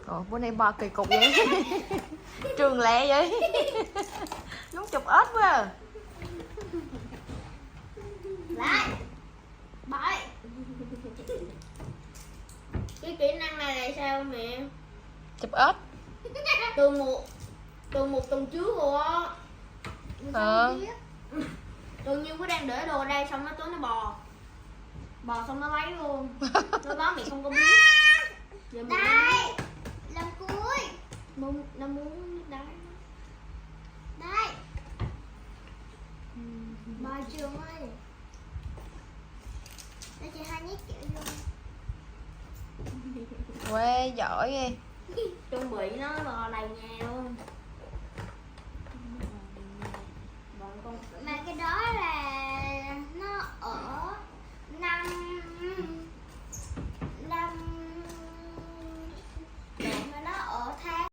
Ồ, bữa nay bò kỳ cục vậy. Trường lẹ vậy. Giống chụp ếch quá à. Lại bye. Cái kỹ năng này là sao mẹ? Chụp ếch. Từ một tuần trước rồi á. Tự nhiên có đang để đồ ở đây xong nó tới nó bò xong nó lấy luôn. Nó đó mẹ không có biết. Đây làm cuối nó muốn đấy. Đây bà Trường ơi, để chị hai nhét kẹo vô. Quê giỏi ghê. Chuẩn bị nó bò đầy nhà luôn.